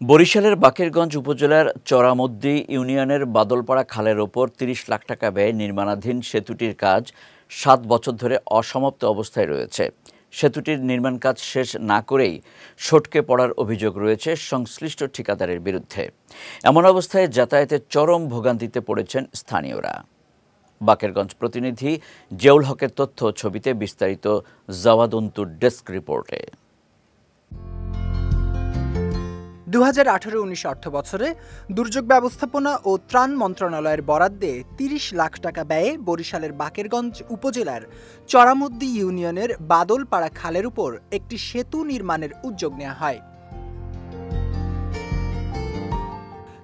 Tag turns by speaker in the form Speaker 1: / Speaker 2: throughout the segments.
Speaker 1: বরিশালের বাকেরগঞ্জ উপজেলার চরামদ্দি ইউনিয়নের বাদলপাড়া খালের ওপর ৩০ লাখ টাকা ব্যয়ে নির্মাণাধীন সেতুটির কাজ ৭ বছর ধরে অসমাপ্ত অবস্থায় রয়েছে। সেতুটির নির্মাণ কাজ শেষ না করেই সটকে পড়ার অভিযোগ রয়েছে সংশ্লিষ্ট ঠিকাদারের বিরুদ্ধে। এমন অবস্থায় যাতায়াতের চরম ভোগান্তিতে পড়েছেন স্থানীয়রা। বাকেরগঞ্জ প্রতিনিধি জিয়াউল হকের তথ্য ছবিতে বিস্তারিত জাওয়াদন্তুর ডেস্ক রিপোর্টে।
Speaker 2: 2018-19 অর্থবছরে দুর্যোগ ব্যবস্থাপনা ও ত্রাণ মন্ত্রণালয়ের বরাদ্দে ৩০ লাখ টাকা ব্যয়ে বরিশালের বাকেরগঞ্জ উপজেলার চরামদ্দি ইউনিয়নের বাদলপাড়া খালের উপর একটি সেতু নির্মাণের উদ্যোগ নেওয়া হয়।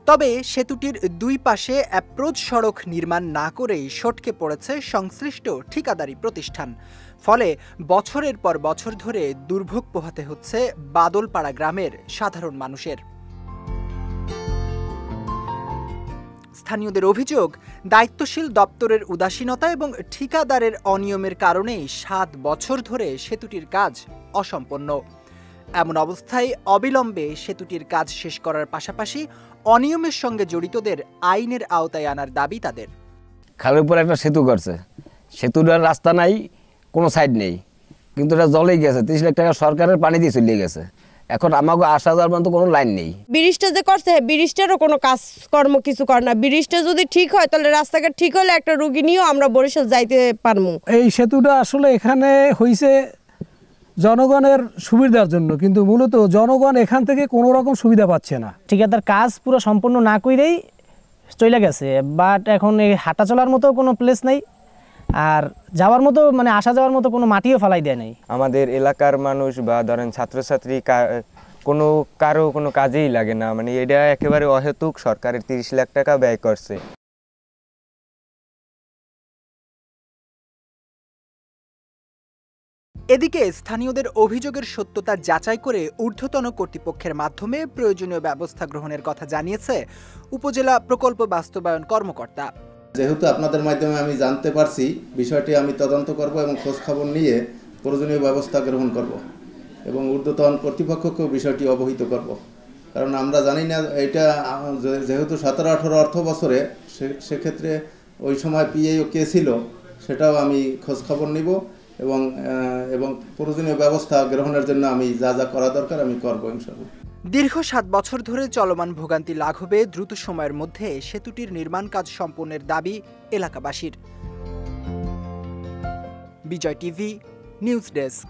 Speaker 2: তবে সেতুটির দুই পাশে অ্যাপ্রোচ সড়ক নির্মাণ না করেই সটকে পড়েছে সংশ্লিষ্ট ঠিকাদারি প্রতিষ্ঠান। ফলে বছরের পর বছর ধরে দুর্ভোগ পোহাতে হচ্ছে বাদলপাড়া গ্রামের সাধারণ মানুষের। স্থানীয়দের অভিযোগ, দায়িত্বশীল দপ্তরের উদাসীনতা এবং ঠিকাদারের অনিয়মের কারণেই ৭ বছর ধরে সেতুটির কাজ অসম্পন্ন। এমন অবস্থায় অবিলম্বে সেতুটির কাজ শেষ করার পাশাপাশি অনিয়মের সঙ্গে জড়িতদের আইনের আওতায় আনার দাবি তাদের।
Speaker 3: খালের উপর একটা সেতু করছে, সেতুটার রাস্তা নাই, কোনো সাইড নেই, কিন্তু এটা জলেই গেছে। ৩০ লাখ টাকা সরকারের পানি দিয়ে চলে গেছে। এখন আমাকে আসা যাওয়ার মতো কোনো লাইন নেই।
Speaker 4: ব্রিজটা যে করছে, ব্রিজটারও কোনো কাজকর্ম কিছু করে না। ব্রিজটা যদি ঠিক হয় তাহলে রাস্তাঘাট ঠিক হলে একটা রোগী নিয়েও আমরা বরিশাল যাইতে পারবো।
Speaker 5: এই সেতুটা আসলে এখানে হয়েছে জনগণের সুবিধার জন্য, কিন্তু মূলত জনগণ এখান থেকে কোনো রকম সুবিধা পাচ্ছে না।
Speaker 6: ঠিকাদার কাজ পুরো সম্পূর্ণ না করেই চলে গেছে। বাট এখন এই হাঁটা চলার মতো কোনো প্লেস নেই, আর যাওয়ার মতো মানে আসা যাওয়ার মতো কোনো মাটিও ফেলাই দেয় নাই।
Speaker 7: আমাদের এলাকার মানুষ বা ধরেন ছাত্রছাত্রী কারো কোনো কাজেই লাগে না, মানে এটা একেবারে অহেতুক সরকারের ৩০ লাখ টাকা ব্যয় করছে।
Speaker 2: এদিকে স্থানীয়দের অভিযোগের সত্যতা যাচাই করে ঊর্ধ্বতন কর্তৃপক্ষের মাধ্যমে প্রয়োজনীয় ব্যবস্থা গ্রহণের কথা জানিয়েছে উপজেলা প্রকল্প বাস্তবায়ন কর্মকর্তা।
Speaker 8: যেহেতু আপনাদের মাধ্যমে আমি জানতে পারছি, বিষয়টি আমি তদন্ত করব এবং খোঁজখবর নিয়ে প্রয়োজনীয় ব্যবস্থা গ্রহণ করব এবং ঊর্ধ্বতন কর্তৃপক্ষকেও বিষয়টি অবহিত করব। কারণ আমরা জানি না, এটা যেহেতু 17-18 অর্থ বছরে, সেক্ষেত্রে ওই সময় পিএও কে ছিল সেটাও আমি খোঁজখবর নিব এবং প্রয়োজনীয় ব্যবস্থা গ্রহণের জন্য আমি যা যা করা দরকার আমি করব ইনশাআল্লাহ।
Speaker 2: দীর্ঘ ৭ বছর ধরে চলমান ভোগান্তি লাঘবে দ্রুত সময়ের মধ্যে সেতুটির নির্মাণ কাজ সম্পন্নের দাবি এলাকাবাসীর। বিজয় টিভি নিউজ ডেস্ক।